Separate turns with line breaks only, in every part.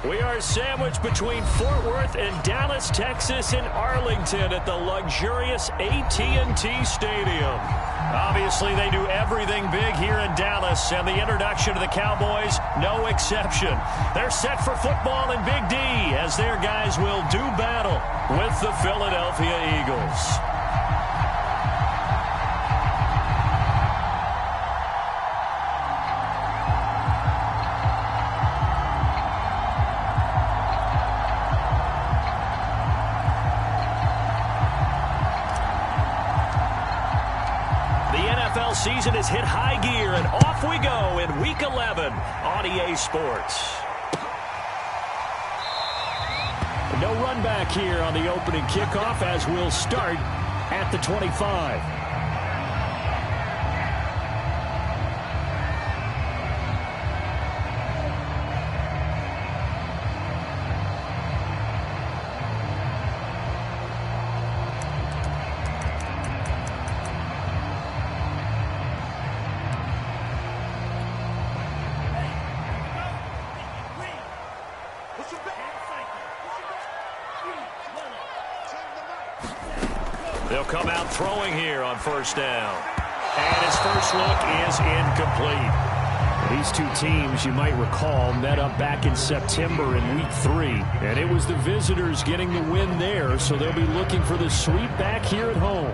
We are sandwiched between Fort Worth and Dallas, Texas, and Arlington at the luxurious AT&T Stadium. Obviously, they do everything big here in Dallas, and the introduction to the Cowboys, no exception. They're set for football in Big D as their guys will do battle with the Philadelphia Eagles. Season has hit high gear, and off we go in Week 11 on EA Sports. No run back here on the opening kickoff as we'll start at the 25. They'll come out throwing here on first down. And his first look is incomplete. These two teams, you might recall, met up back in September in Week 3. And it was the visitors getting the win there, so they'll be looking for the sweep back here at home.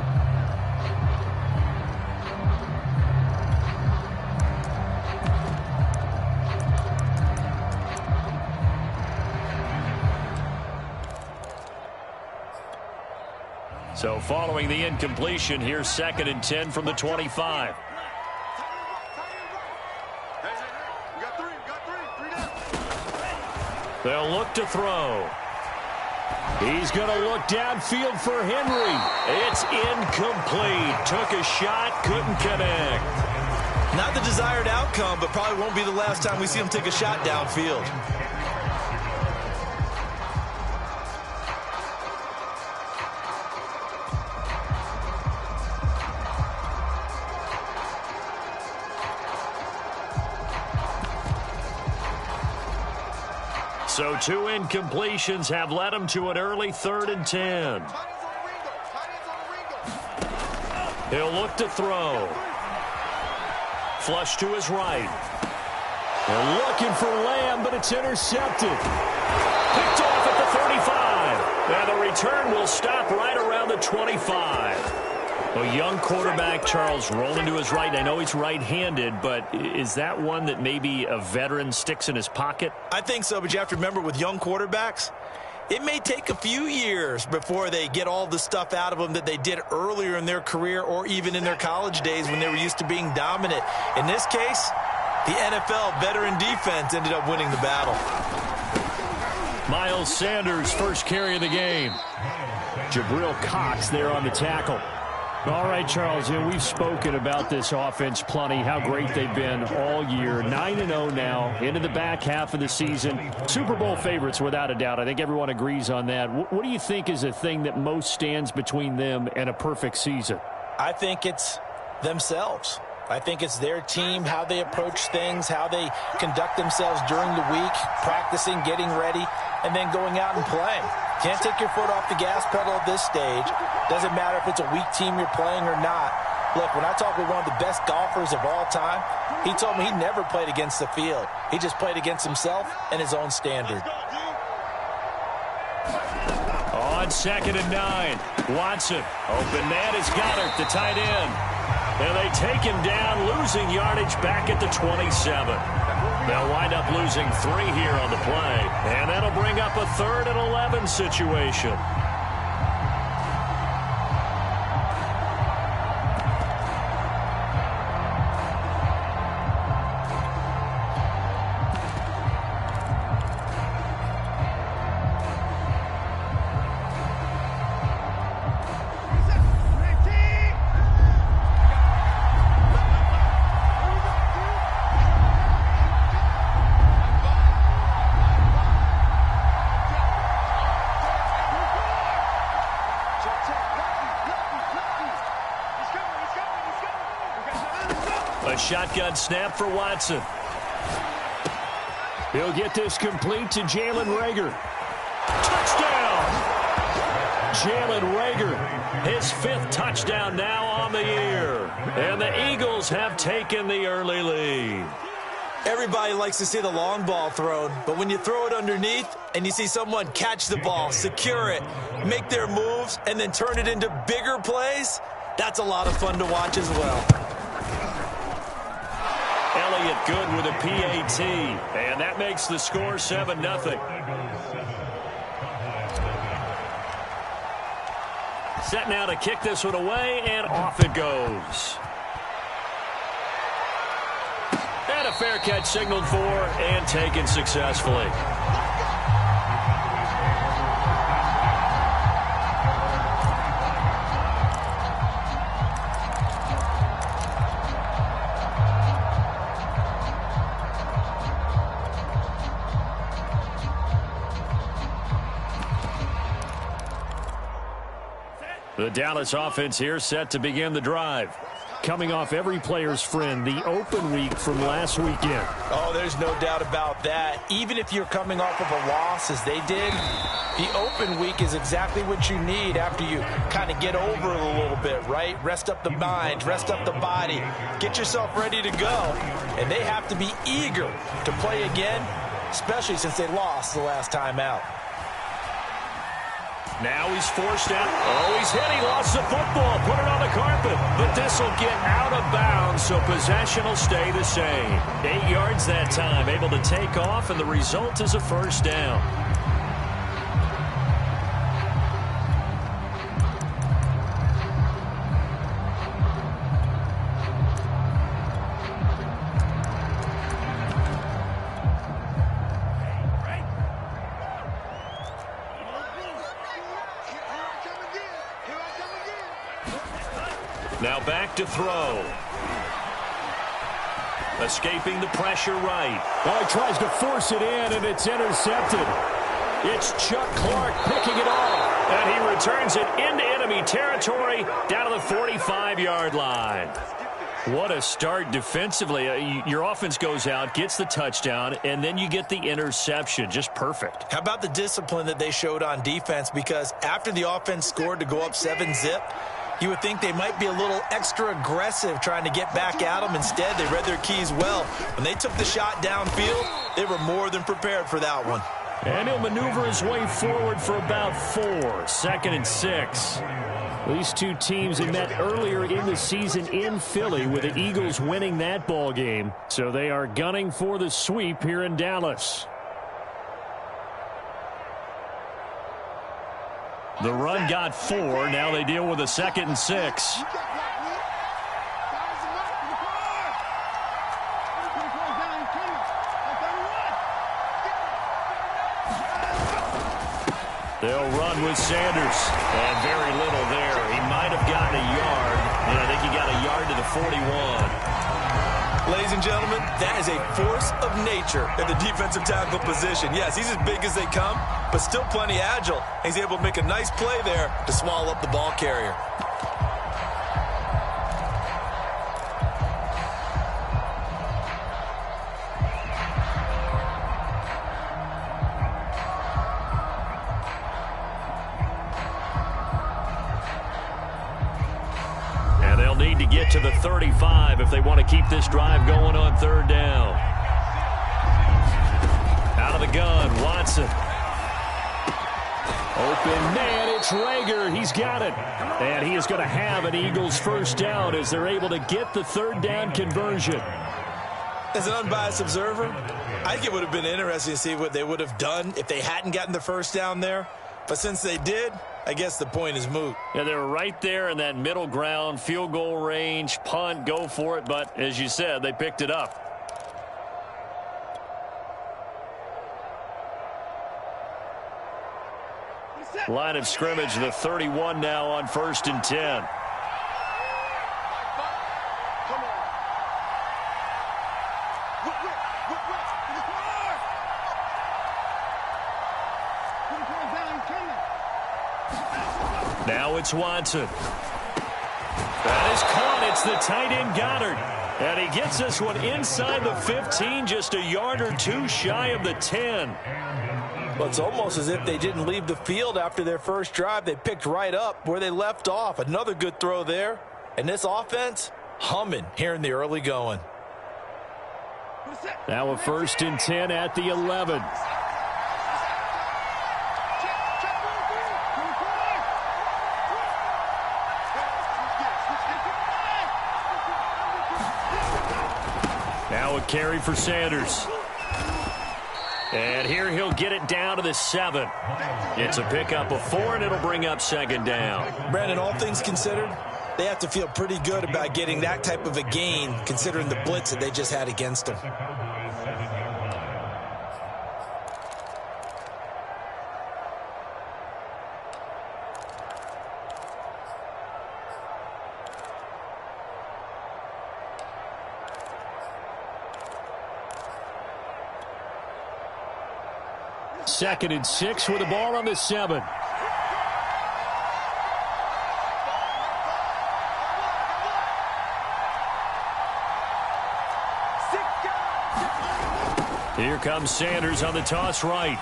So following the incompletion, here's 2nd and 10 from the 25. They'll look to throw. He's going to look downfield for Henry. It's incomplete. Took a shot, couldn't connect.
Not the desired outcome, but probably won't be the last time we see him take a shot downfield.
So 2 incompletions have led him to an early 3rd and 10. He'll look to throw. Flush to his right. They're looking for Lamb, but it's intercepted. Picked off at the 35. And the return will stop right around the 25. A young quarterback, Charles, rolling to his right. I know he's right-handed, but is that one that maybe a veteran sticks in his pocket?
I think so, but you have to remember with young quarterbacks, it may take a few years before they get all the stuff out of them that they did earlier in their career or even in their college days when they were used to being dominant. In this case, the NFL veteran defense ended up winning the battle.
Miles Sanders, first carry of the game. Jabril Cox there on the tackle. All right, Charles, we've spoken about this offense plenty, how great they've been all year. 9-0 now, into the back half of the season. Super Bowl favorites, without a doubt. I think everyone agrees on that. What do you think is the thing that most stands between them and a perfect season?
I think it's themselves. I think it's their team, how they approach things, how they conduct themselves during the week, practicing, getting ready, and then going out and playing. Can't take your foot off the gas pedal at this stage. Doesn't matter if it's a weak team you're playing or not. Look, when I talk with one of the best golfers of all time, he told me he never played against the field. He just played against himself and his own standard.
On 2nd and 9, Watson. Open man is Goddard, the tight end. And they take him down, losing yardage back at the 27. They'll wind up losing 3 here on the play. And that'll bring up a 3rd and 11 situation. A shotgun snap for Watson. He'll get this complete to Jalen Reagor. Touchdown! Jalen Reagor, his 5th touchdown now on the year. And the Eagles have taken the early lead.
Everybody likes to see the long ball thrown, but when you throw it underneath and you see someone catch the ball, secure it, make their moves, and then turn it into bigger plays, that's a lot of fun to watch as well.
Elliott good with a PAT, and that makes the score 7-0. Set now to kick this one away, and off it goes. And a fair catch signaled for and taken successfully. The Dallas offense here set to begin the drive. Coming off every player's friend, the open week from last weekend.
Oh, there's no doubt about that. Even if you're coming off of a loss as they did, the open week is exactly what you need after you kind of get over it a little bit, right? Rest up the mind, rest up the body, get yourself ready to go. And they have to be eager to play again, especially since they lost the last time out.
Now he's forced out. Oh, he's hit. He lost the football. Put it on the carpet. But this will get out of bounds, so possession will stay the same. 8 yards that time. Able to take off, and the result is a first down. Now back to throw. Escaping the pressure right. Oh, he tries to force it in, and it's intercepted. It's Chuck Clark picking it off. And he returns it into enemy territory down to the 45-yard line. What a start defensively. Your offense goes out, gets the touchdown, and then you get the interception. Just perfect.
How about the discipline that they showed on defense? Because after the offense scored to go up 7-zip, you would think they might be a little extra aggressive trying to get back at them. Instead, they read their keys well. When they took the shot downfield, they were more than prepared for that one.
And he'll maneuver his way forward for about 4. 2nd and 6. These two teams had met earlier in the season in Philly, with the Eagles winning that ball game. So they are gunning for the sweep here in Dallas. The run got 4. Now they deal with a 2nd and 6. They'll run with Sanders. And very little there. He might have gotten a yard. And I think he got a yard to the 41.
Ladies and gentlemen, that is a force of nature at the defensive tackle position. Yes, he's as big as they come, but still plenty agile. He's able to make a nice play there to swallow up the ball carrier.
And they'll need to get to the 35 if they want to keep this drive going on 3rd down. Out of the gun, Watson. Open man, it's Reagor. He's got it. And he is going to have an Eagles first down as they're able to get the 3rd down conversion.
As an unbiased observer, I think it would have been interesting to see what they would have done if they hadn't gotten the first down there. But since they did, I guess the point is moot.
Yeah, they were right there in that middle ground, field goal range, punt, go for it. But as you said, they picked it up. Line of scrimmage, the 31 now on 1st and 10. Now it's Watson. That is caught. It's It's the tight end Goddard. And he gets this one inside the 15, just a yard or two shy of the 10.
Well, it's almost as if they didn't leave the field after their first drive. They picked right up where they left off. Another good throw there. And this offense, humming here in the early going.
Now a 1st and 10 at the 11. Now a carry for Sanders. And here he'll get it down to the 7. It's a pickup of 4, and it'll bring up 2nd down.
Brandon, all things considered, they have to feel pretty good about getting that type of a gain, considering the blitz that they just had against them.
Second and 6 with the ball on the 7. Here comes Sanders on the toss right.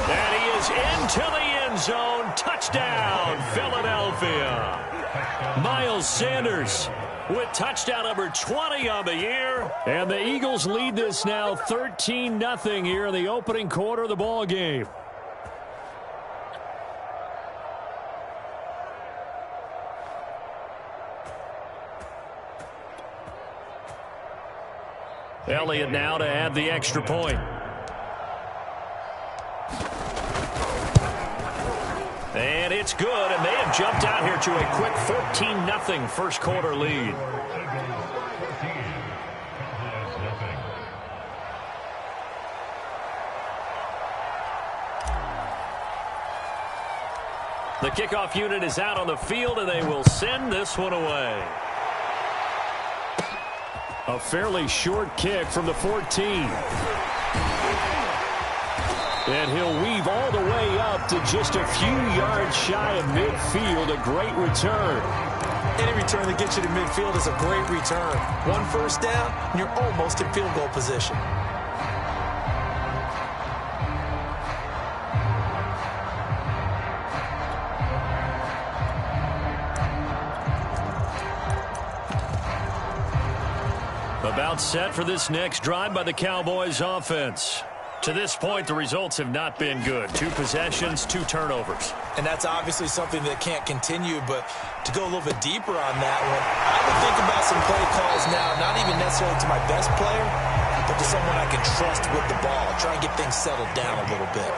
And he is into the end zone. Touchdown, Philadelphia. Miles Sanders with touchdown number 20 on the year. And the Eagles lead this now 13-0 here in the opening quarter of the ball game. Elliott now to add the extra point. And it's good, and they have jumped out here to a quick 14-0 first quarter lead. The kickoff unit is out on the field, and they will send this one away. A fairly short kick from the 14. And he'll weave all the way up to just a few yards shy of midfield. A great return.
Any return that gets you to midfield is a great return. 1 first down, and you're almost in field goal position.
About set for this next drive by the Cowboys offense. To this point, the results have not been good. 2 possessions, 2 turnovers.
And that's obviously something that can't continue, but to go a little bit deeper on that one, I would think about some play calls now, not even necessarily to my best player, but to someone I can trust with the ball. Try and get things settled down a little bit.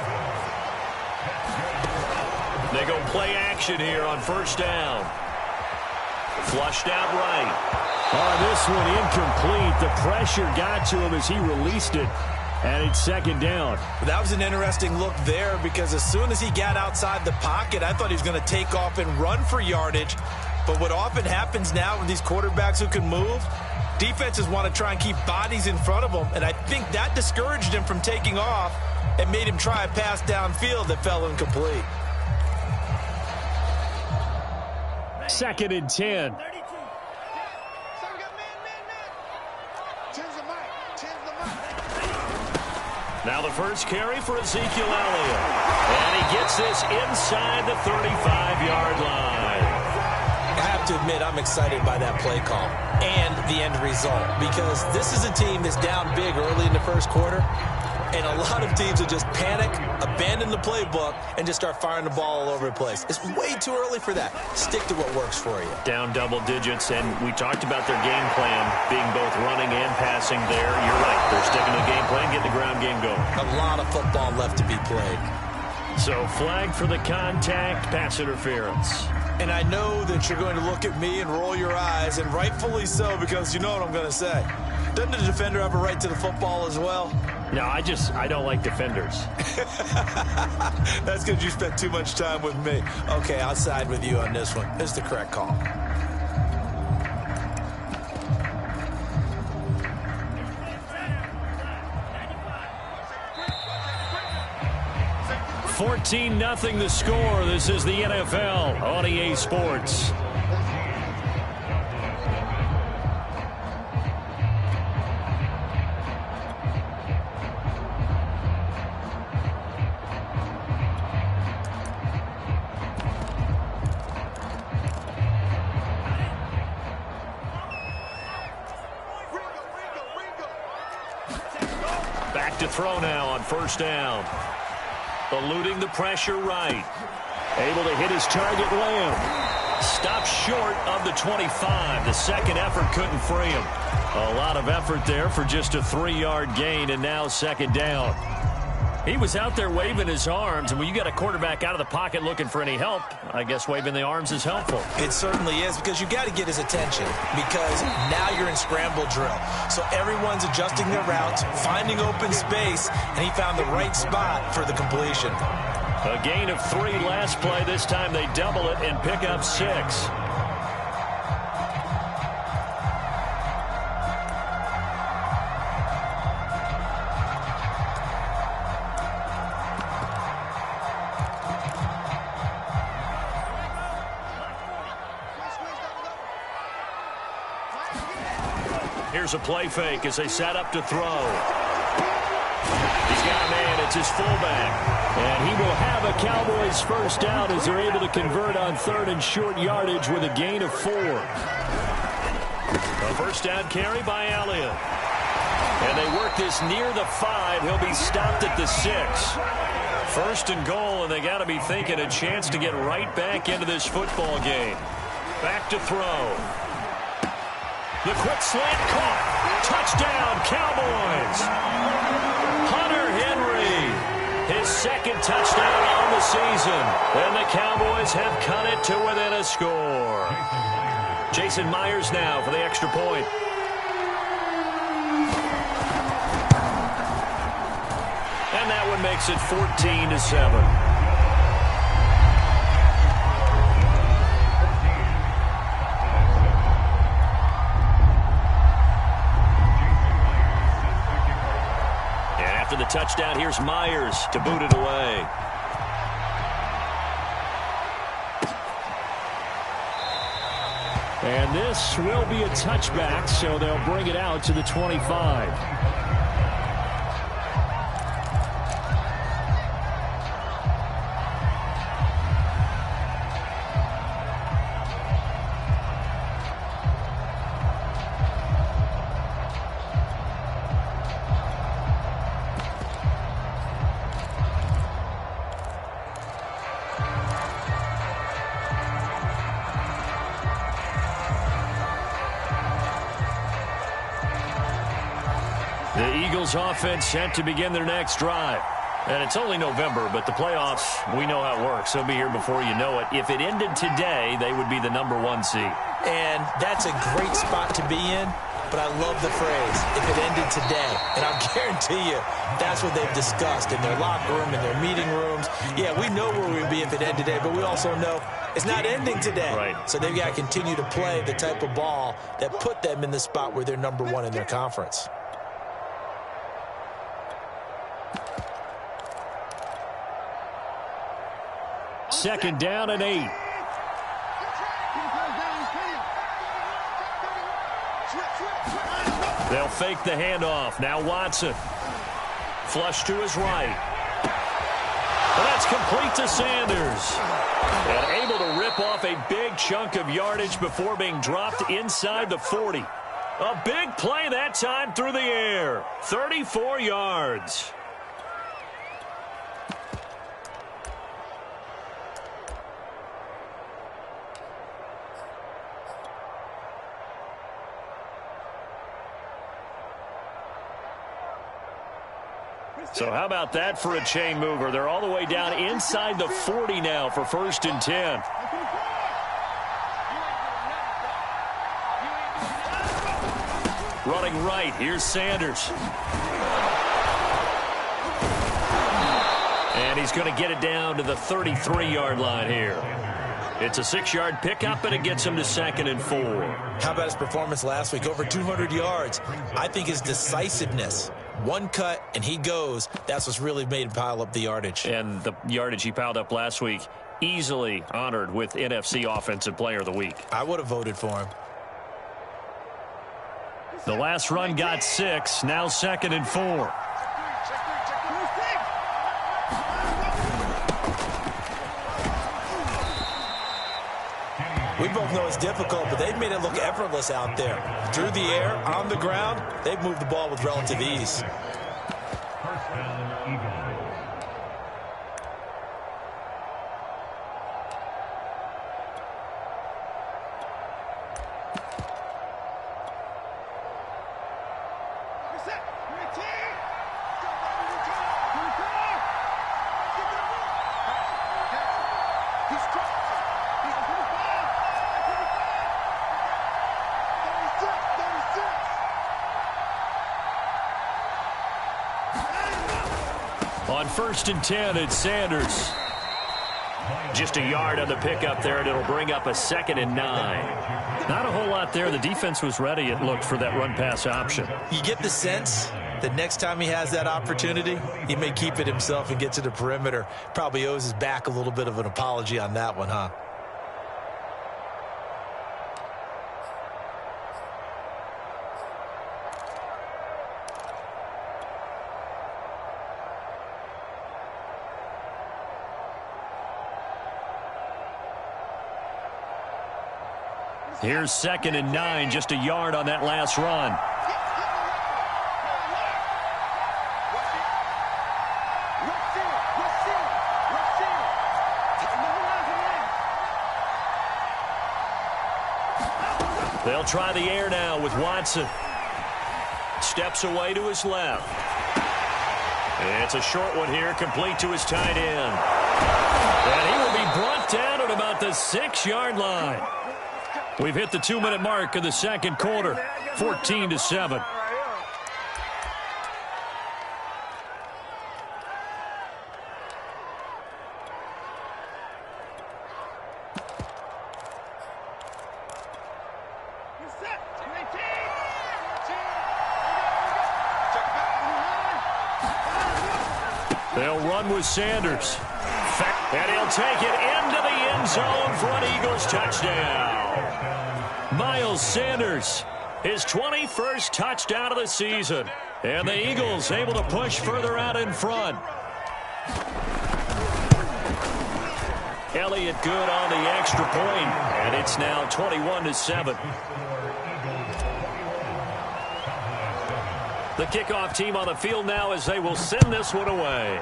They go play action here on first down. Flushed out right. Oh, this one incomplete. The pressure got to him as he released it. And it's 2nd down.
That was an interesting look there because as soon as he got outside the pocket, I thought he was going to take off and run for yardage. But what often happens now with these quarterbacks who can move, defenses want to try and keep bodies in front of them. And I think that discouraged him from taking off and made him try a pass downfield that fell incomplete.
2nd and 10. Now the first carry for Ezekiel Elliott. And he gets this inside the 35-yard line.
I have to admit, I'm excited by that play call and the end result because this is a team that's down big early in the first quarter, and a lot of teams will just panic, abandon the playbook, and just start firing the ball all over the place. It's way too early for that. Stick to what works for you.
Down double digits, and we talked about their game plan being both running and passing there. You're right. They're sticking to the game plan, getting the ground game going.
A lot of football left to be played.
So flag for the contact, pass interference.
And I know that you're going to look at me and roll your eyes, and rightfully so, because you know what I'm going to say. Doesn't the defender have a right to the football as well?
No, I don't like defenders.
That's because you spent too much time with me. Okay, I'll side with you on this one. It's the correct call.
$14-0 the score. This is the NFL on EA Sports. back to throw now on first down. Eluding the pressure right. Able to hit his target, Lamb. Stopped short of the 25. The second effort couldn't free him. A lot of effort there for just a 3-yard gain, and now second down. He was out there waving his arms, and when you got a quarterback out of the pocket looking for any help, I guess waving the arms is helpful.
It certainly is, because you got to get his attention, because now you're in scramble drill. So everyone's adjusting their routes, finding open space, and he found the right spot for the completion.
A gain of 3 last play. This time they double it and pick up 6. Here's a play fake as they set up to throw. He's got a man. It's his fullback. And he will have a Cowboys first down as they're able to convert on 3rd and short yardage with a gain of 4. A first down carry by Elliott. And they work this near the 5. He'll be stopped at the 6. 1st and goal, and they got to be thinking a chance to get right back into this football game. Back to throw. The quick slant caught. Touchdown, Cowboys. Hunter Henry, his 2nd touchdown on the season. And the Cowboys have cut it to within a score. Jason Myers now for the extra point. And that one makes it 14-7. After the touchdown, here's Myers to boot it away. And this will be a touchback, so they'll bring it out to the 25. Offense set to begin their next drive. And it's only November, but the playoffs, we know how it works. They'll be here before you know it. If it ended today, they would be the number 1 seed.
And that's a great spot to be in, but I love the phrase, if it ended today. And I'll guarantee you, that's what they've discussed in their locker room, in their meeting rooms. Yeah, we know where we'd be if it ended today, but we also know it's not ending today.
Right.
So they've got to continue to play the type of ball that put them in the spot where they're number 1 in their conference.
Second down and 8. They'll fake the handoff. Now Watson. Flush to his right. And that's complete to Sanders. And able to rip off a big chunk of yardage before being dropped inside the 40. A big play that time through the air. 34 yards. So how about that for a chain mover? They're all the way down inside the 40 now for 1st and 10. Running right, here's Sanders. And he's going to get it down to the 33-yard line here. It's a 6-yard pickup, and it gets him to 2nd and 4.
How about his performance last week? Over 200 yards. I think his decisiveness. One cut, and he goes. That's what's really made him pile up the yardage.
And the yardage he piled up last week, easily honored with NFC Offensive Player of the Week.
I would have voted for him.
The last run got 6. Now 2nd and 4.
We both know it's difficult, but they've made it look effortless out there. Through the air, on the ground, they've moved the ball with relative ease.
On 1st and 10, it's Sanders. Just a yard on the pickup there, and it'll bring up a 2nd and 9. Not a whole lot there. The defense was ready, it looked, for that run-pass option.
You get the sense that next time he has that opportunity, he may keep it himself and get to the perimeter. Probably owes his back a little bit of an apology on that one, huh?
Here's 2nd and 9, just a yard on that last run. They'll try the air now with Watson. Steps away to his left. It's a short one here, complete to his tight end. And he will be brought down at about the 6-yard line. We've hit the 2-minute mark of the second quarter, 14-7. They'll run with Sanders. And he'll take it into the end zone for an Eagles touchdown. Miles Sanders, his 21st touchdown of the season. And the Eagles able to push further out in front. Elliott good on the extra point, and it's now 21-7. The kickoff team on the field now as they will send this one away.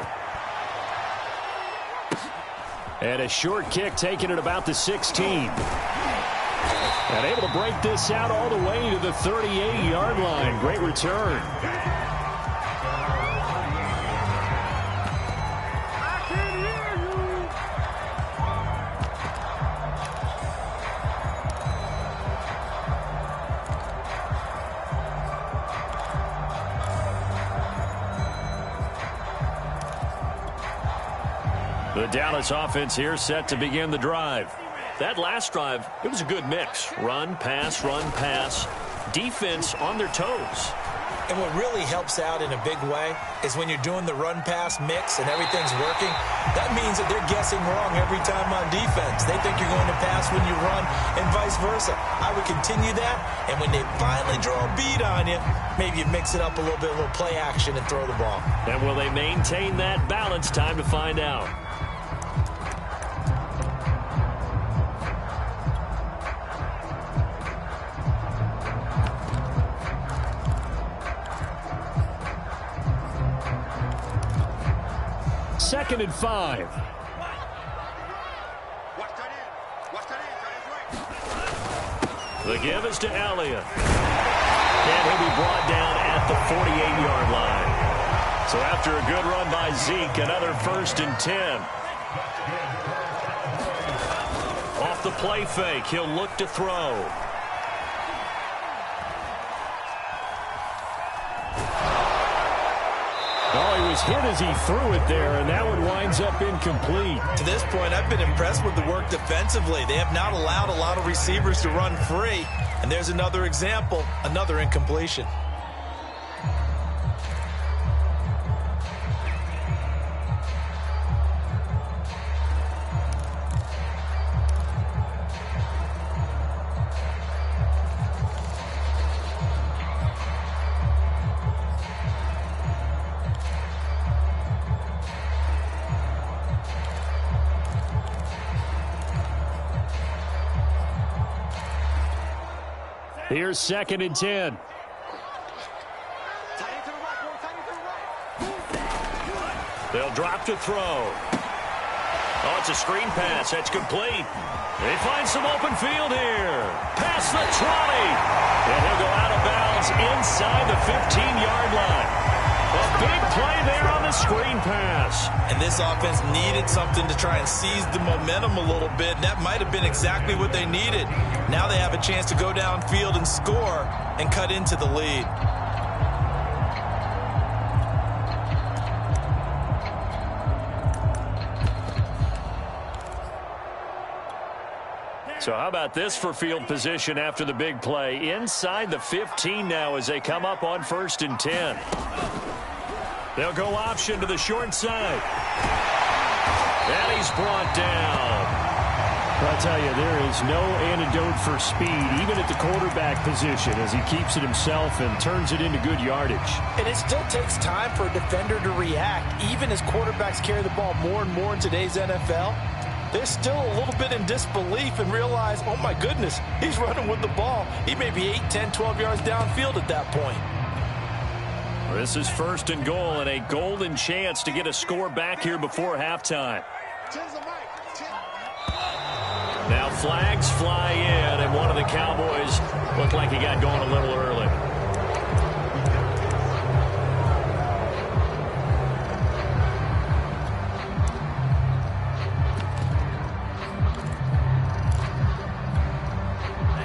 And a short kick taken at about the 16. And able to break this out all the way to the 38-yard line. Great return. The Dallas offense here set to begin the drive. That last drive, it was a good mix. Run, pass, defense on their toes.
And what really helps out in a big way is when you're doing the run-pass mix and everything's working, that means that they're guessing wrong every time on defense. They think you're going to pass when you run and vice versa. I would continue that, and when they finally draw a bead on you, maybe you mix it up a little bit, a little play action and throw the ball.
And will they maintain that balance? Time to find out. Second and 5. The give is to Elliott. And he'll be brought down at the 48-yard line. So after a good run by Zeke, another 1st and 10. Off the play fake, he'll look to throw. Oh, he was hit as he threw it there, and that one winds up incomplete.
To this point, I've been impressed with the work defensively. They have not allowed a lot of receivers to run free. And there's another example, another incompletion.
Here's 2nd and 10. They'll drop to throw. Oh, it's a screen pass. That's complete. They find some open field here. Past the 20. And he'll go out of bounds inside the 15-yard line. A big play there on the screen pass.
And this offense needed something to try and seize the momentum a little bit. And that might have been exactly what they needed. Now they have a chance to go downfield and score and cut into the lead.
So how about this for field position after the big play? Inside the 15 now as they come up on 1st and 10. They'll go option to the short side. And he's brought down.
I'll tell you, there is no antidote for speed, even at the quarterback position, as he keeps it himself and turns it into good yardage.
And it still takes time for a defender to react, even as quarterbacks carry the ball more and more in today's NFL. They're still a little bit in disbelief and realize, oh my goodness, he's running with the ball. He may be 8, 10, 12 yards downfield at that point.
This is 1st and goal and a golden chance to get a score back here before halftime. Now flags fly in, and one of the Cowboys looked like he got going a little early.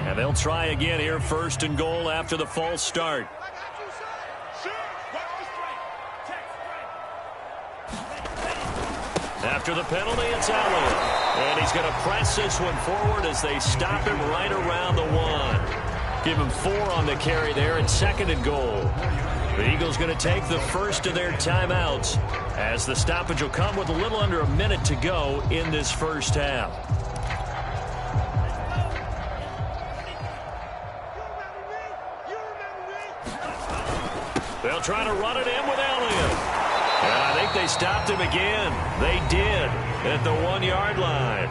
And they'll try again here, 1st and goal after the false start. After the penalty, it's Elliott. And he's going to press this one forward as they stop him right around the 1. Give him 4 on the carry there, and 2nd and goal. The Eagles going to take the first of their timeouts as the stoppage will come with a little under a minute to go in this first half. They'll try to run it in with Elliott. And I think they stopped him again. They did at the 1-yard line.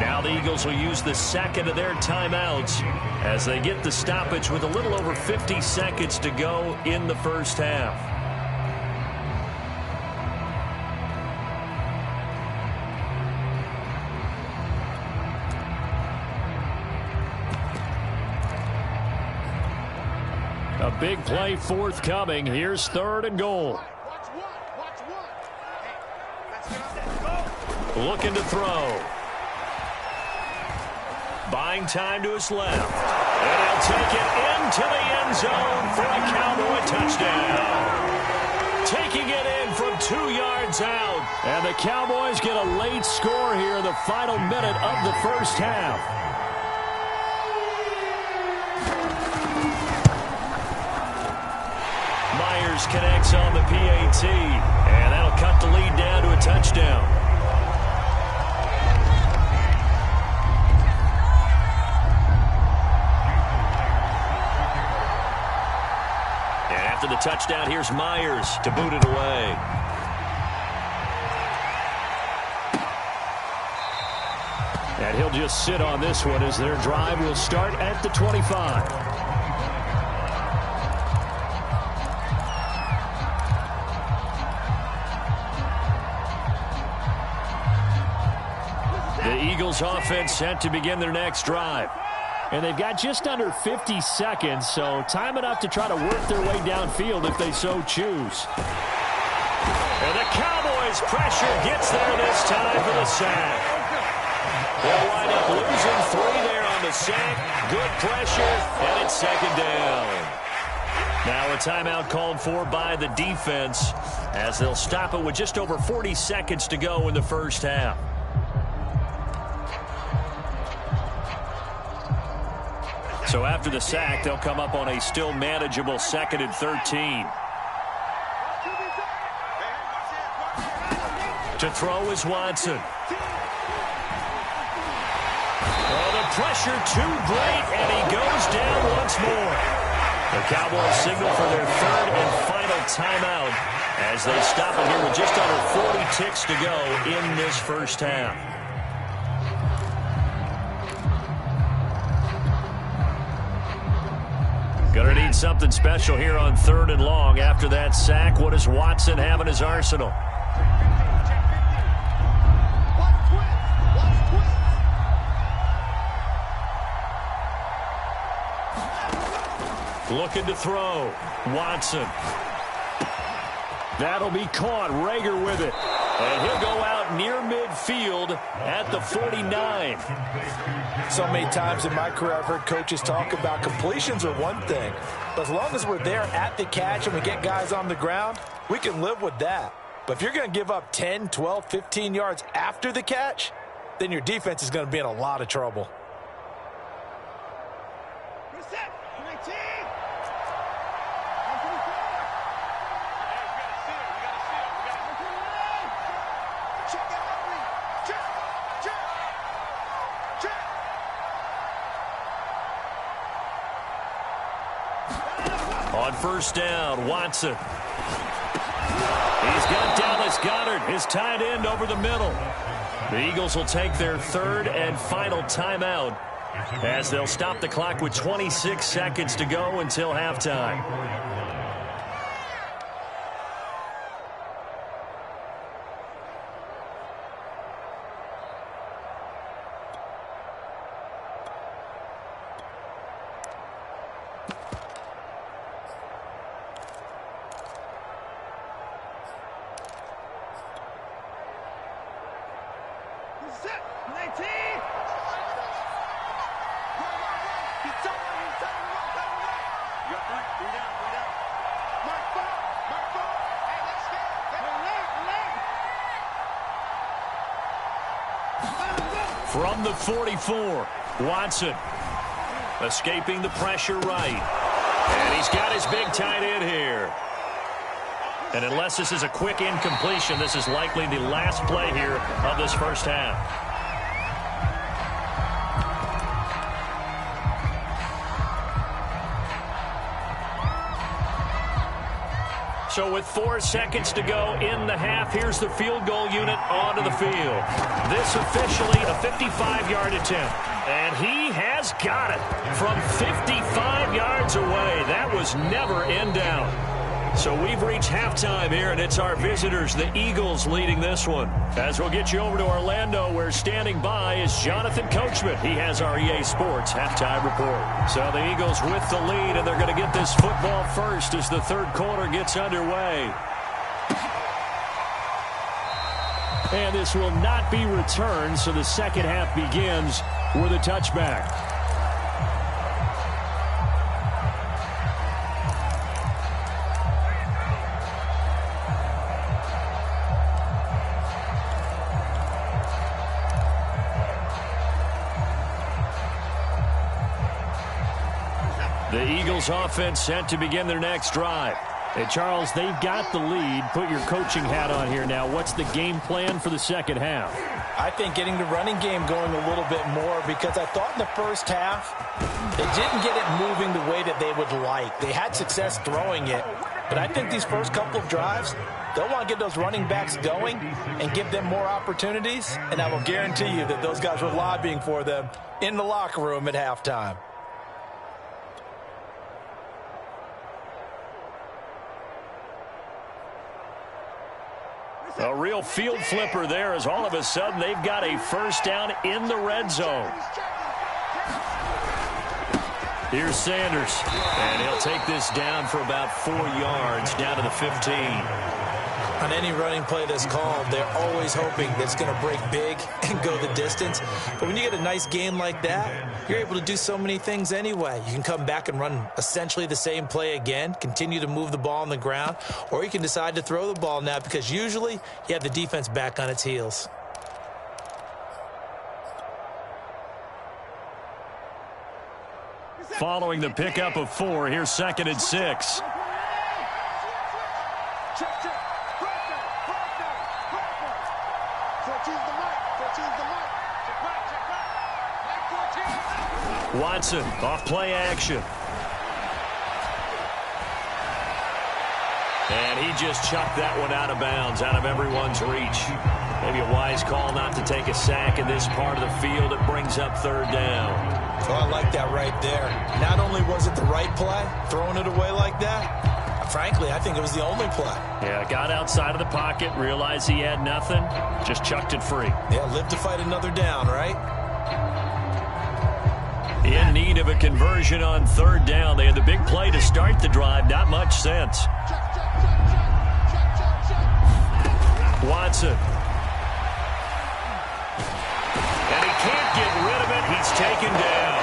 Now the Eagles will use the 2nd of their timeouts as they get the stoppage with a little over 50 seconds to go in the first half. A big play forthcoming. Here's 3rd and goal. Looking to throw. Buying time to his left. And he'll take it into the end zone for a Cowboy touchdown. Taking it in from 2 yards out. And the Cowboys get a late score here in the final minute of the first half. Myers connects on the PAT. And that'll cut the lead down to a touchdown. After the touchdown, here's Myers to boot it away. And he'll just sit on this one as their drive will start at the 25. The Eagles offense set to begin their next drive.
And they've got just under 50 seconds, so time enough to try to work their way downfield if they so choose.
And the Cowboys' pressure gets there this time for the sack. They'll wind up losing 3 there on the sack. Good pressure, and it's 2nd down. Now a timeout called for by the defense as they'll stop it with just over 40 seconds to go in the first half. So after the sack, they'll come up on a still manageable 2nd and 13. To throw is Watson. Oh, the pressure too great, and he goes down once more. The Cowboys signal for their 3rd and final timeout as they stop it here with just under 40 ticks to go in this first half. Gonna need something special here on 3rd and long. After that sack, what does Watson have in his arsenal? Looking to throw. Watson. That'll be caught. Rager with it. And he'll go out near midfield at the 49.
So many times in my career I've heard coaches talk about completions are one thing. But as long as we're there at the catch and we get guys on the ground, we can live with that. But if you're going to give up 10, 12, 15 yards after the catch, then your defense is going to be in a lot of trouble.
On first down, Watson. He's got Dallas Goedert, his tight end, over the middle. The Eagles will take their third and final timeout as they'll stop the clock with 26 seconds to go until halftime. From the 44, Watson escaping the pressure right. And he's got his big tight end here. And unless this is a quick incompletion, this is likely the last play here of this first half. So with 4 seconds to go in the half, here's the field goal unit onto the field. This officially a 55-yard attempt. And he has got it from 55 yards away. That was never in doubt. So we've reached halftime here, and it's our visitors, the Eagles, leading this one. As we'll get you over to Orlando, where standing by is Jonathan Coachman. He has our EA Sports halftime report. So the Eagles with the lead, and they're going to get this football first as the third quarter gets underway. And this will not be returned, so the second half begins with a touchback. The Eagles offense set to begin their next drive. And Charles, they've got the lead. Put your coaching hat on here now. What's the game plan for the second half?
I think getting the running game going a little bit more, because I thought in the first half they didn't get it moving the way that they would like. They had success throwing it, but I think these first couple of drives, they'll want to get those running backs going and give them more opportunities, and I will guarantee you that those guys were lobbying for them in the locker room at halftime.
A real field flipper there, as all of a sudden they've got a first down in the red zone. Here's Sanders, and he'll take this down for about 4 yards, down to the 15.
On any running play that's called, they're always hoping that it's going to break big and go the distance. But when you get a nice game like that, you're able to do so many things anyway. You can come back and run essentially the same play again, continue to move the ball on the ground, or you can decide to throw the ball now, because usually you have the defense back on its heels.
Following the pickup of 4, here's 2nd and 6. Watson off play action. And he just chucked that one out of bounds, out of everyone's reach. Maybe a wise call not to take a sack in this part of the field. It brings up 3rd down.
Oh, I like that right there. Not only was it the right play, throwing it away like that, frankly, I think it was the only play.
Yeah, got outside of the pocket, realized he had nothing, just chucked it free.
Yeah, live to fight another down, right?
In need of a conversion on third down. They had the big play to start the drive. Not much sense. Watson. And he can't get rid of it. He's taken down.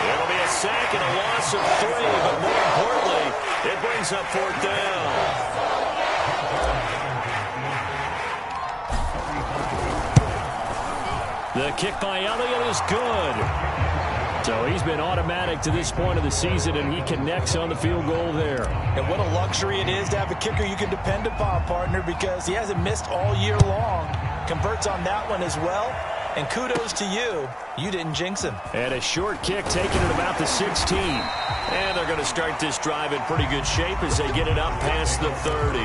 It'll be a sack and a loss of 3, but more importantly, it brings up fourth down. The kick by Elliott is good. So he's been automatic to this point of the season, and he connects on the field goal there.
And what a luxury it is to have a kicker you can depend upon, partner, because he hasn't missed all year long. Converts on that one as well. And kudos to you. You didn't jinx him.
And a short kick taken at about the 16. And they're going to start this drive in pretty good shape as they get it up past the 30.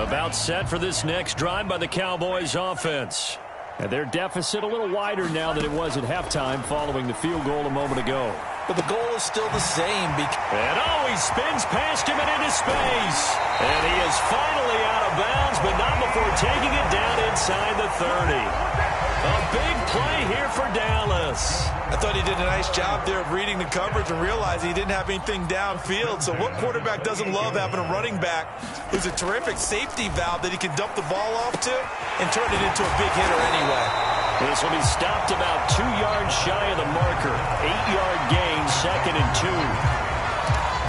About set for this next drive by the Cowboys offense. And their deficit a little wider now than it was at halftime following the field goal a moment ago.
But the goal is still the same.
And he spins past him and into space. And he is finally out of bounds, but not before taking it down inside the 30. A big play here for Dallas.
I thought he did a nice job there of reading the coverage and realizing he didn't have anything downfield. So what quarterback doesn't love having a running back who's a terrific safety valve that he can dump the ball off to and turn it into a big hitter anyway?
This will be stopped about 2 yards shy of the marker. 8-yard gain, 2nd and 2.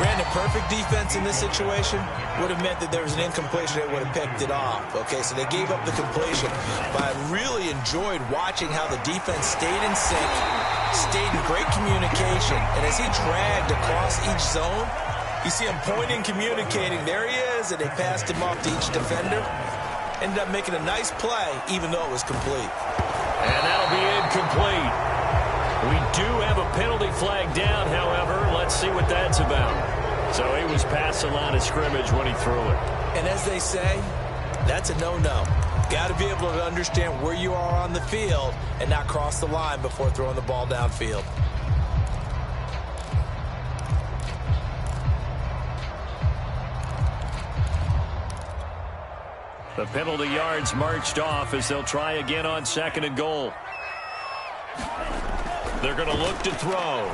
Brandon, perfect defense in this situation would have meant that there was an incompletion that would have picked it off. Okay, so they gave up the completion. But I really enjoyed watching how the defense stayed in sync, stayed in great communication. And as he dragged across each zone, you see him pointing, communicating. There he is, and they passed him off to each defender. Ended up making a nice play, even though it was complete.
And that'll be incomplete. We do have a penalty flag down, however. Let's see what that's about. So he was past the line of scrimmage when he threw it.
And as they say, that's a no-no. Got to be able to understand where you are on the field and not cross the line before throwing the ball downfield.
The penalty yards marched off as they'll try again on 2nd and goal. They're going to look to throw.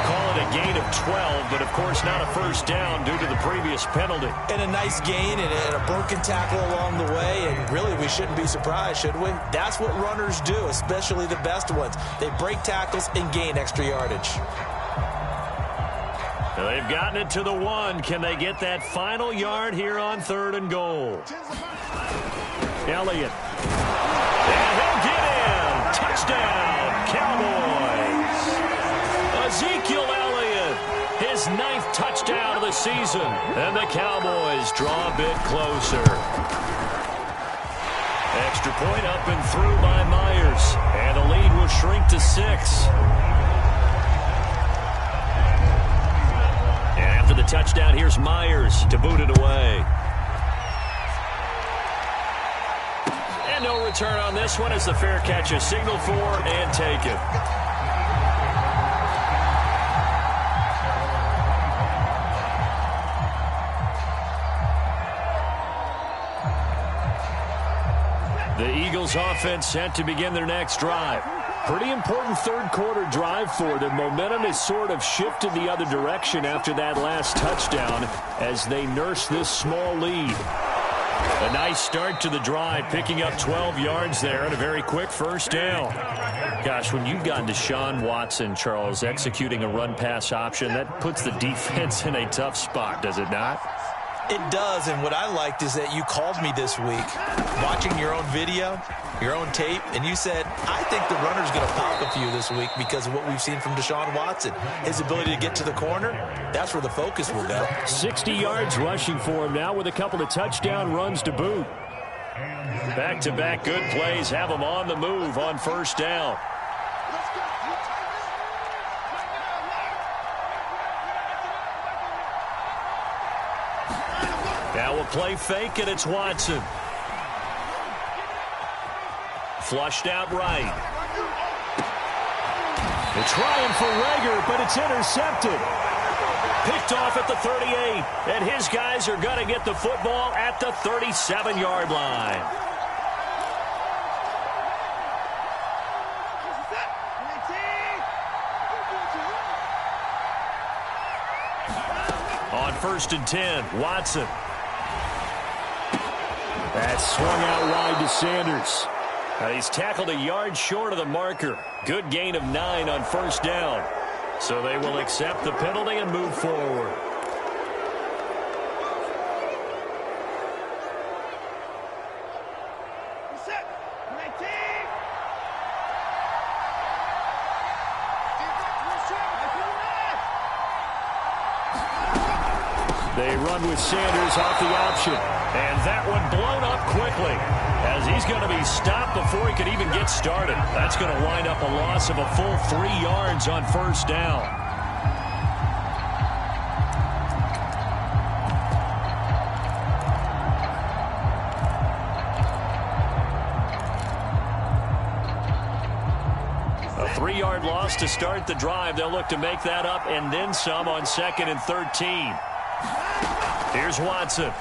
Call it a gain of 12, but of course not a first down due to the previous penalty.
And a nice gain and a broken tackle along the way, and really we shouldn't be surprised, should we? That's what runners do, especially the best ones. They break tackles and gain extra yardage.
They've gotten it to the 1. Can they get that final yard here on 3rd and goal? Elliott. And he'll get in. Touchdown, Cowboys. Ezekiel Elliott, his 9th touchdown of the season. And the Cowboys draw a bit closer. Extra point up and through by Myers. And the lead will shrink to 6. After the touchdown, here's Myers to boot it away. And no return on this one as the fair catch is signaled for and taken. The Eagles offense set to begin their next drive. Pretty important third quarter drive for them. Momentum has sort of shifted the other direction after that last touchdown as they nurse this small lead. A nice start to the drive, picking up 12 yards there and a very quick first down. Gosh, when you've got Deshaun Watson, Charles, executing a run-pass option, that puts the defense in a tough spot, does it not?
It does, and what I liked is that you called me this week, watching your own video, your own tape, and you said, I think the runner's going to pop a few this week because of what we've seen from Deshaun Watson. His ability to get to the corner, that's where the focus will go.
60 yards rushing for him now with a couple of touchdown runs to boot.
Back-to-back good plays have him on the move on first down. Now we'll play fake, and it's Watson. Flushed out right. They're trying for Rager, but it's intercepted. Picked off at the 38, and his guys are going to get the football at the 37-yard line. On 1st and 10, Watson. That's swung out wide to Sanders. He's tackled a yard short of the marker. Good gain of 9 on 1st down. So they will accept the penalty and move forward. They run with Sanders off the option. And that one blown up quickly as he's going to be stopped before he could even get started. That's going to wind up a loss of a full 3 yards on 1st down. A 3-yard loss to start the drive. They'll look to make that up and then some on 2nd and 13. Here's Watson.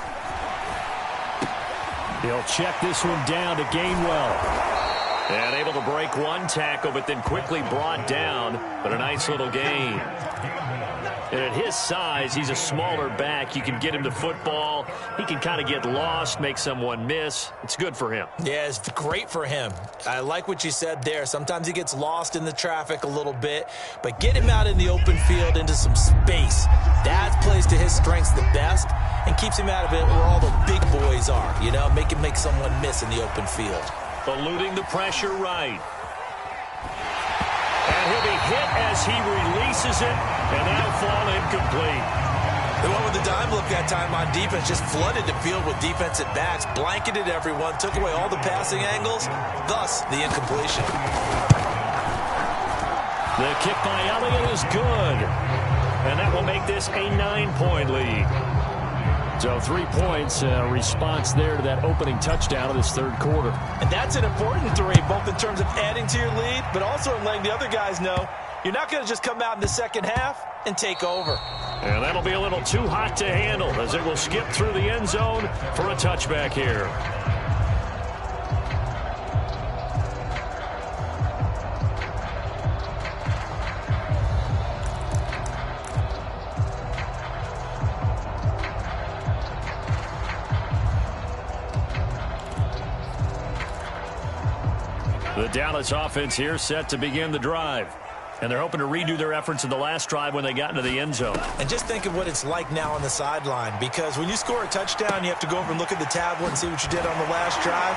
He'll check this one down to Gainwell. And able to break one tackle, but then quickly brought down. But a nice little gain. And at his size, he's a smaller back. You can get him the football. He can kind of get lost, make someone miss. It's good for him.
Yeah, it's great for him. I like what you said there. Sometimes he gets lost in the traffic a little bit. But get him out in the open field into some space. That plays to his strengths the best and keeps him out of it where all the big boys are. You know, make him make someone miss in the open field.
Eluding the pressure right. And he'll be hit as he releases it, and that'll fall incomplete.
They went with the dime look that time on defense, just flooded the field with defensive backs, blanketed everyone, took away all the passing angles, thus the incompletion.
The kick by Elliott is good, and that will make this a 9-point lead. So 3 points, response there to that opening touchdown of this third quarter.
And that's an important 3, both in terms of adding to your lead, but also in letting the other guys know you're not going to just come out in the second half and take over.
And that'll be a little too hot to handle as it will skip through the end zone for a touchback here. The Dallas offense here set to begin the drive. And they're hoping to redo their efforts in the last drive when they got into the end zone.
And just think of what it's like now on the sideline, because when you score a touchdown, you have to go over and look at the tablet and see what you did on the last drive.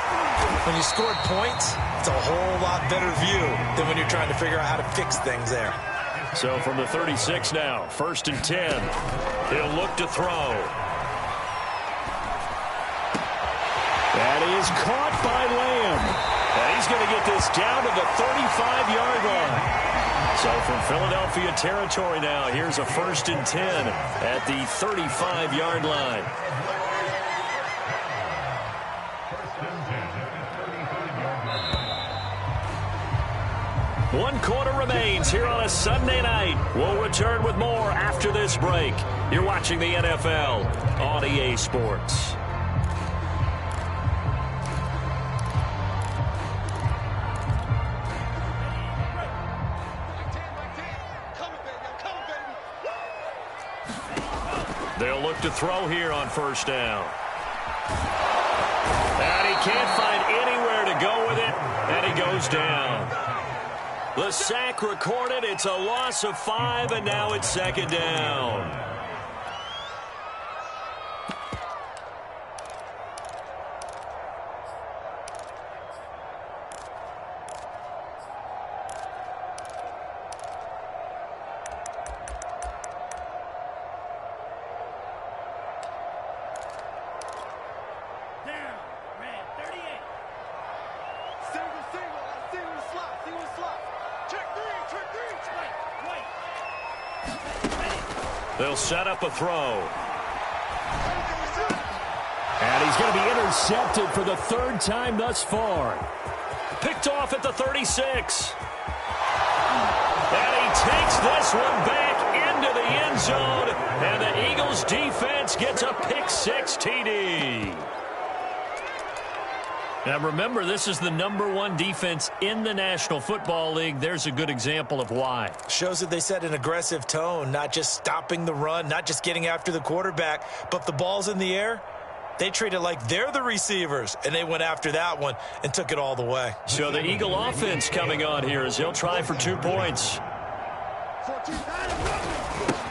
When you scored points, it's a whole lot better view than when you're trying to figure out how to fix things there.
So from the 36 now, 1st and 10. He'll look to throw. That is caught by Lamb. And he's going to get this down to the 35-yard line. So from Philadelphia territory now, here's a 1st and 10 at the 35-yard line. One quarter remains here on a Sunday night. We'll return with more after this break. You're watching the NFL on EA Sports. They'll look to throw here on 1st down. And he can't find anywhere to go with it, and he goes down. The sack recorded. It's a loss of 5, and now it's 2nd down. They'll set up a throw. And he's going to be intercepted for the 3rd time thus far. Picked picked off at the 36. And he takes this one back into the end zone. And the Eagles defense gets a pick six TD. Now remember, this is the #1 defense in the National Football League. There's a good example of why.
Shows that they set an aggressive tone, not just stopping the run, not just getting after the quarterback, but if the ball's in the air, they treat it like they're the receivers, and they went after that one and took it all the way.
So the Eagle offense coming on here as they'll try for 2 points.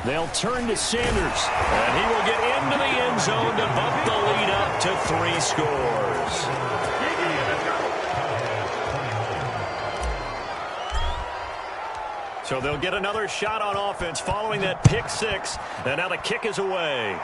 They'll turn to Sanders, and he will get into the end zone to bump the lead up to 3 scores. So they'll get another shot on offense following that pick six, and now the kick is away.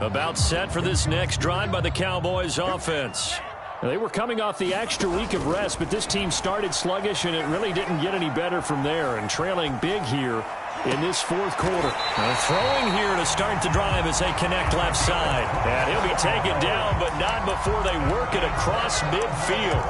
About set for this next drive by the Cowboys offense. They were coming off the extra week of rest, but this team started sluggish, and it really didn't get any better from there, and trailing big here in this 4th quarter. Throwing here to start the drive as they connect left side. And he'll be taken down, but not before they work it across midfield.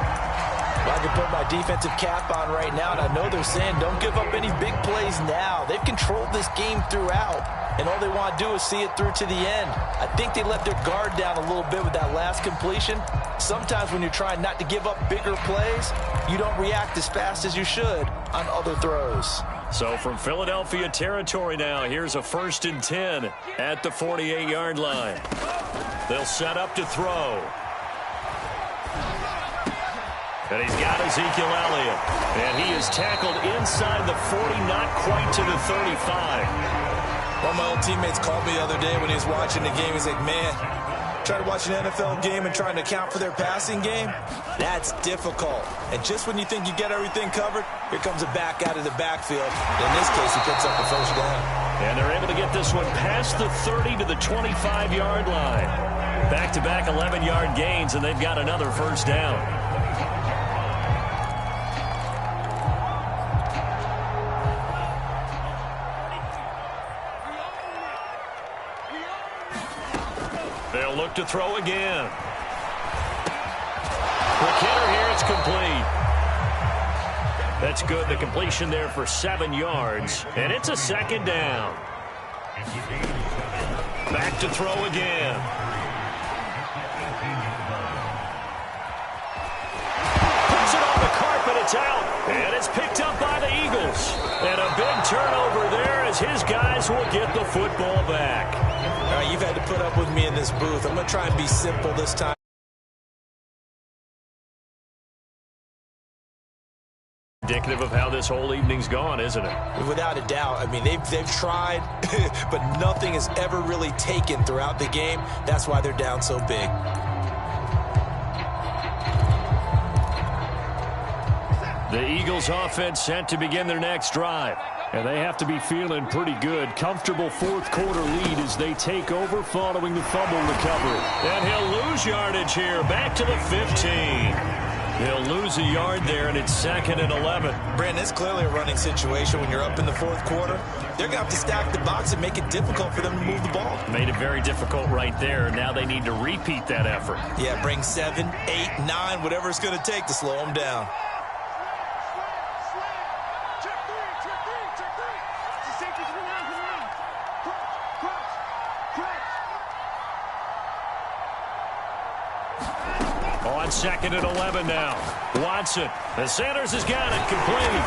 I can put my defensive cap on right now, and I know they're saying don't give up any big plays now. They've controlled this game throughout, and all they want to do is see it through to the end. I think they let their guard down a little bit with that last completion. Sometimes when you're trying not to give up bigger plays, you don't react as fast as you should on other throws.
So from Philadelphia territory now, here's a 1st and 10 at the 48-yard line. They'll set up to throw. And he's got Ezekiel Elliott. And he is tackled inside the 40, not quite to the 35.
One of my old teammates called me the other day when he was watching the game. He's like, man, trying to watch an NFL game and trying to account for their passing game, that's difficult. And just when you think you get everything covered, here comes a back out of the backfield. In this case, he picks up the 1st down.
And they're able to get this one past the 30 to the 25-yard line. Back-to-back 11-yard gains, and they've got another 1st down. They'll look to throw again. McKinnon here, it's complete. That's good. The completion there for 7 yards. And it's a 2nd down. Back to throw again. Puts it on the carpet. It's out. And it's picked up by the Eagles. And a big turnover there as his guys will get the football back.
All right, you've had to put up with me in this booth. I'm going to try and be simple this time.
Indicative of how this whole evening's gone, isn't it?
Without a doubt. I mean, they've tried, but nothing has ever really taken throughout the game. That's why they're down so big.
The Eagles offense set to begin their next drive. And they have to be feeling pretty good. Comfortable 4th quarter lead as they take over following the fumble recovery. And he'll lose yardage here. Back to the 15. He'll lose a yard there, and it's 2nd and 11.
Brandon, it's clearly a running situation when you're up in the 4th quarter. They're going to have to stack the box and make it difficult for them to move the ball.
Made it very difficult right there. Now they need to repeat that effort.
Yeah, bring 7, 8, 9, whatever it's going to take to slow them down.
On 2nd and 11 now. Watson. And Sanders has got it complete.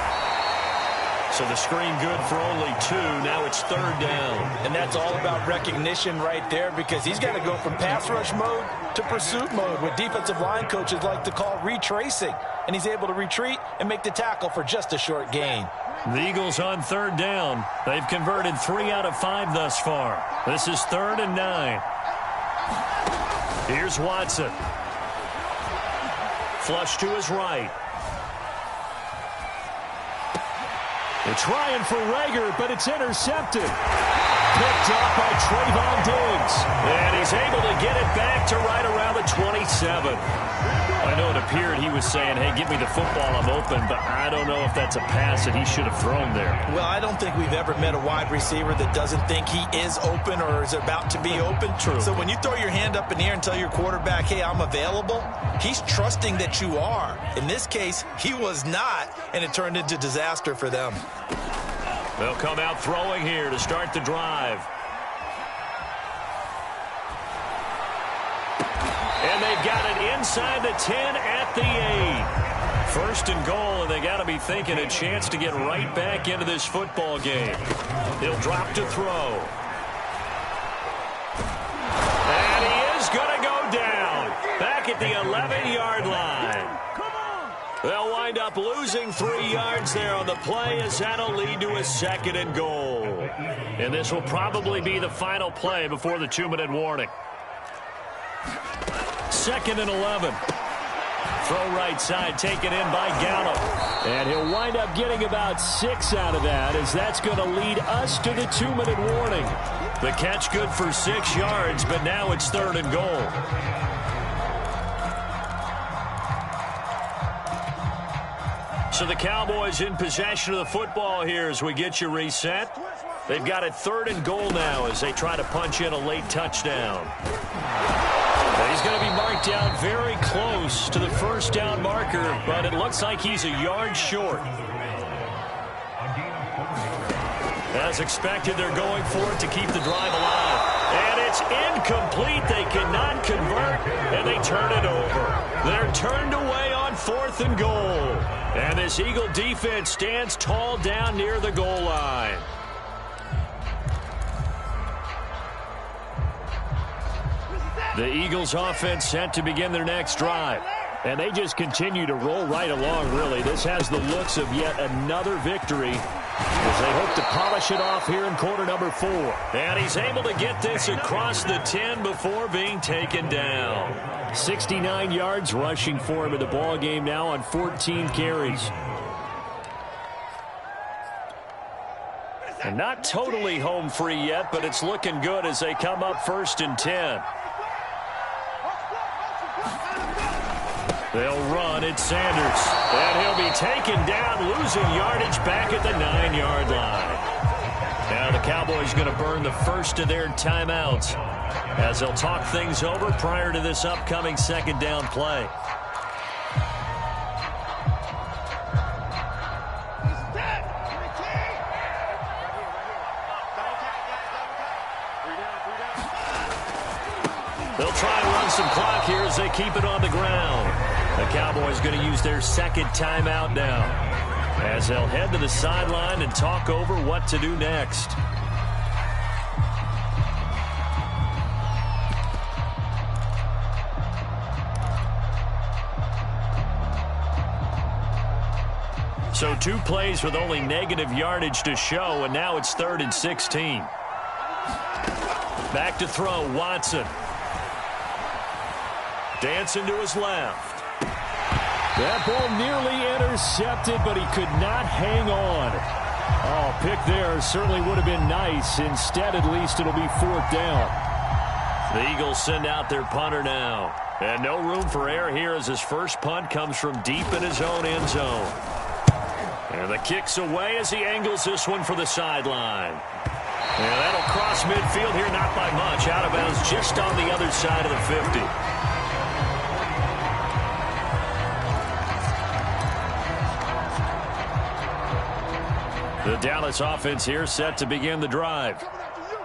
So the screen good for only 2. Now it's 3rd down.
And that's all about recognition right there because he's got to go from pass rush mode to pursuit mode, what defensive line coaches like to call retracing. And he's able to retreat and make the tackle for just a short gain.
The Eagles on 3rd down. They've converted 3 out of 5 thus far. This is 3rd and 9. Here's Watson. Flush to his right.
They're trying for Rager, but it's intercepted. Picked up by Trayvon Diggs.
And he's able to get it back to right around the 27.
I know it appeared he was saying, hey, give me the football, I'm open, but I don't know if that's a pass that he should have thrown there.
Well, I don't think we've ever met a wide receiver that doesn't think he is open or is about to be open.
True.
So when you throw your hand up in the air and tell your quarterback, hey, I'm available, he's trusting that you are. In this case, he was not, and it turned into disaster for them.
They'll come out throwing here to start the drive. And they've got it inside the 10 at the 8. First and goal, and they got to be thinking a chance to get right back into this football game. He'll drop to throw. And he is going to go down. Back at the 11-yard line. They'll wind up losing 3 yards there on the play as that'll lead to a 2nd and goal. And this will probably be the final play before the 2-minute warning. 2nd and 11. Throw right side, taken in by Gallup.
And he'll wind up getting about 6 out of that, as that's going to lead us to the 2-minute warning.
The catch good for 6 yards, but now it's 3rd and goal. So the Cowboys in possession of the football here as we get you reset. They've got it 3rd and goal now as they try to punch in a late touchdown. And he's going to be marked down very close to the first down marker, but it looks like he's a yard short. As expected, they're going for it to keep the drive alive. And it's incomplete. They cannot convert, and they turn it over. They're turned away on 4th and goal. And this Eagle defense stands tall down near the goal line.
The Eagles offense set to begin their next drive. And they just continue to roll right along, really. This has the looks of yet another victory as they hope to polish it off here in quarter number 4.
And he's able to get this across the 10 before being taken down.
69 yards rushing for him in the ball game now on 14 carries.
And not totally home free yet, but it's looking good as they come up 1st and 10. They'll run. It's Sanders. And he'll be taken down, losing yardage back at the 9-yard line. Now the Cowboys going to burn the first of their timeouts as they'll talk things over prior to this upcoming 2nd down play. They'll try and run some clock here as they keep it on the ground. The Cowboys going to use their 2nd timeout now as they'll head to the sideline and talk over what to do next. So 2 plays with only negative yardage to show, and now it's 3rd and 16. Back to throw, Watson. Dancing to his left.
That ball nearly intercepted, but he could not hang on. Oh, pick there certainly would have been nice. Instead, at least, it'll be 4th down.
The Eagles send out their punter now. And no room for error here as his first punt comes from deep in his own end zone. And the kick's away as he angles this one for the sideline. And that'll cross midfield here, not by much. Out of bounds just on the other side of the 50. The Dallas offense here set to begin the drive.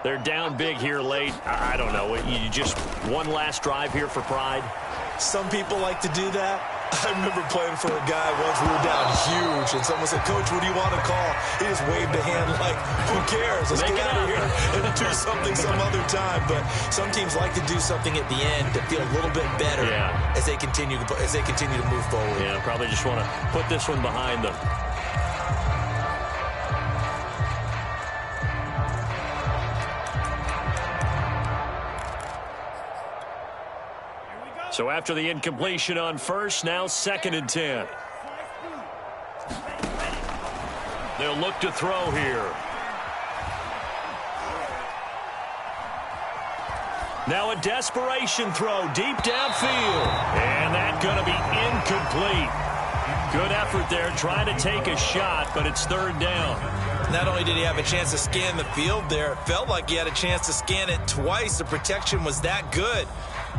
They're down big here late. I don't know. You just one last drive here for pride?
Some people like to do that. I remember playing for a guy once. We were down huge, and someone said, "Coach, what do you want to call?" He just waved a hand like, "Who cares? Let's get out of here and do something some other time." But some teams like to do something at the end to feel a little bit better as they continue to move forward.
Yeah, probably just want to put this one behind them. So after the incompletion on first, now 2nd and 10. They'll look to throw here. Now a desperation throw deep downfield. And that's going to be incomplete. Good effort there trying to take a shot, but it's third down.
Not only did he have a chance to scan the field there, it felt like he had a chance to scan it twice. The protection was that good.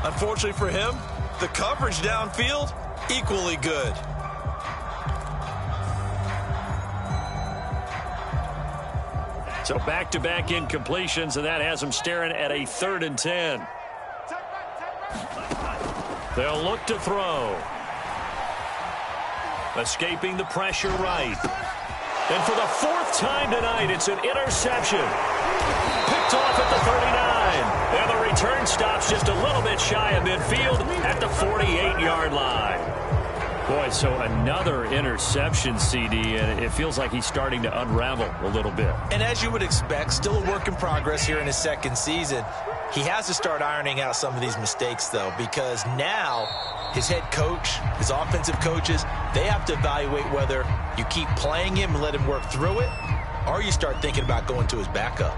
Unfortunately for him, the coverage downfield, equally good.
So back-to-back incompletions, and that has him staring at a 3rd and 10. They'll look to throw. Escaping the pressure right. And for the 4th time tonight, it's an interception. Picked off at the 39. And the return stops just a little bit shy of midfield at the 48-yard line. Boy, so another interception, CD, and it feels like he's starting to unravel a little bit.
And as you would expect, still a work in progress here in his 2nd season. He has to start ironing out some of these mistakes, though, because now his head coach, his offensive coaches, they have to evaluate whether you keep playing him and let him work through it, or you start thinking about going to his backup.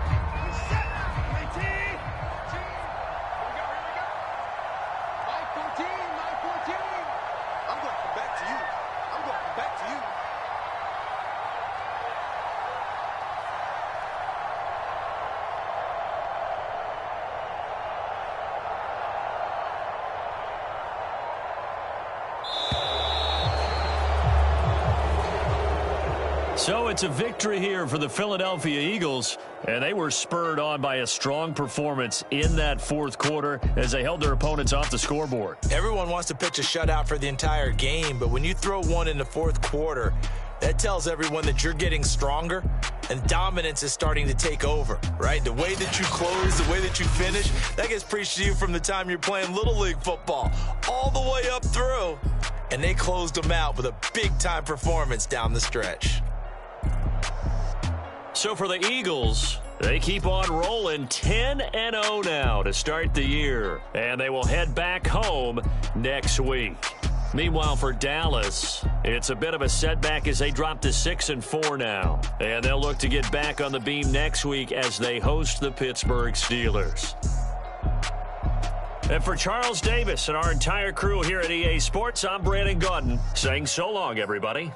So it's a victory here for the Philadelphia Eagles, and they were spurred on by a strong performance in that 4th quarter as they held their opponents off the scoreboard.
Everyone wants to pitch a shutout for the entire game, but when you throw one in the 4th quarter, that tells everyone that you're getting stronger and dominance is starting to take over, right? The way that you close, the way that you finish, that gets preached to you from the time you're playing Little League football all the way up through, and they closed them out with a big-time performance down the stretch.
So for the Eagles, they keep on rolling 10-0 now to start the year. And they will head back home next week. Meanwhile, for Dallas, it's a bit of a setback as they drop to 6-4 now. And they'll look to get back on the beam next week as they host the Pittsburgh Steelers. And for Charles Davis and our entire crew here at EA Sports, I'm Brandon Gaudin saying so long, everybody.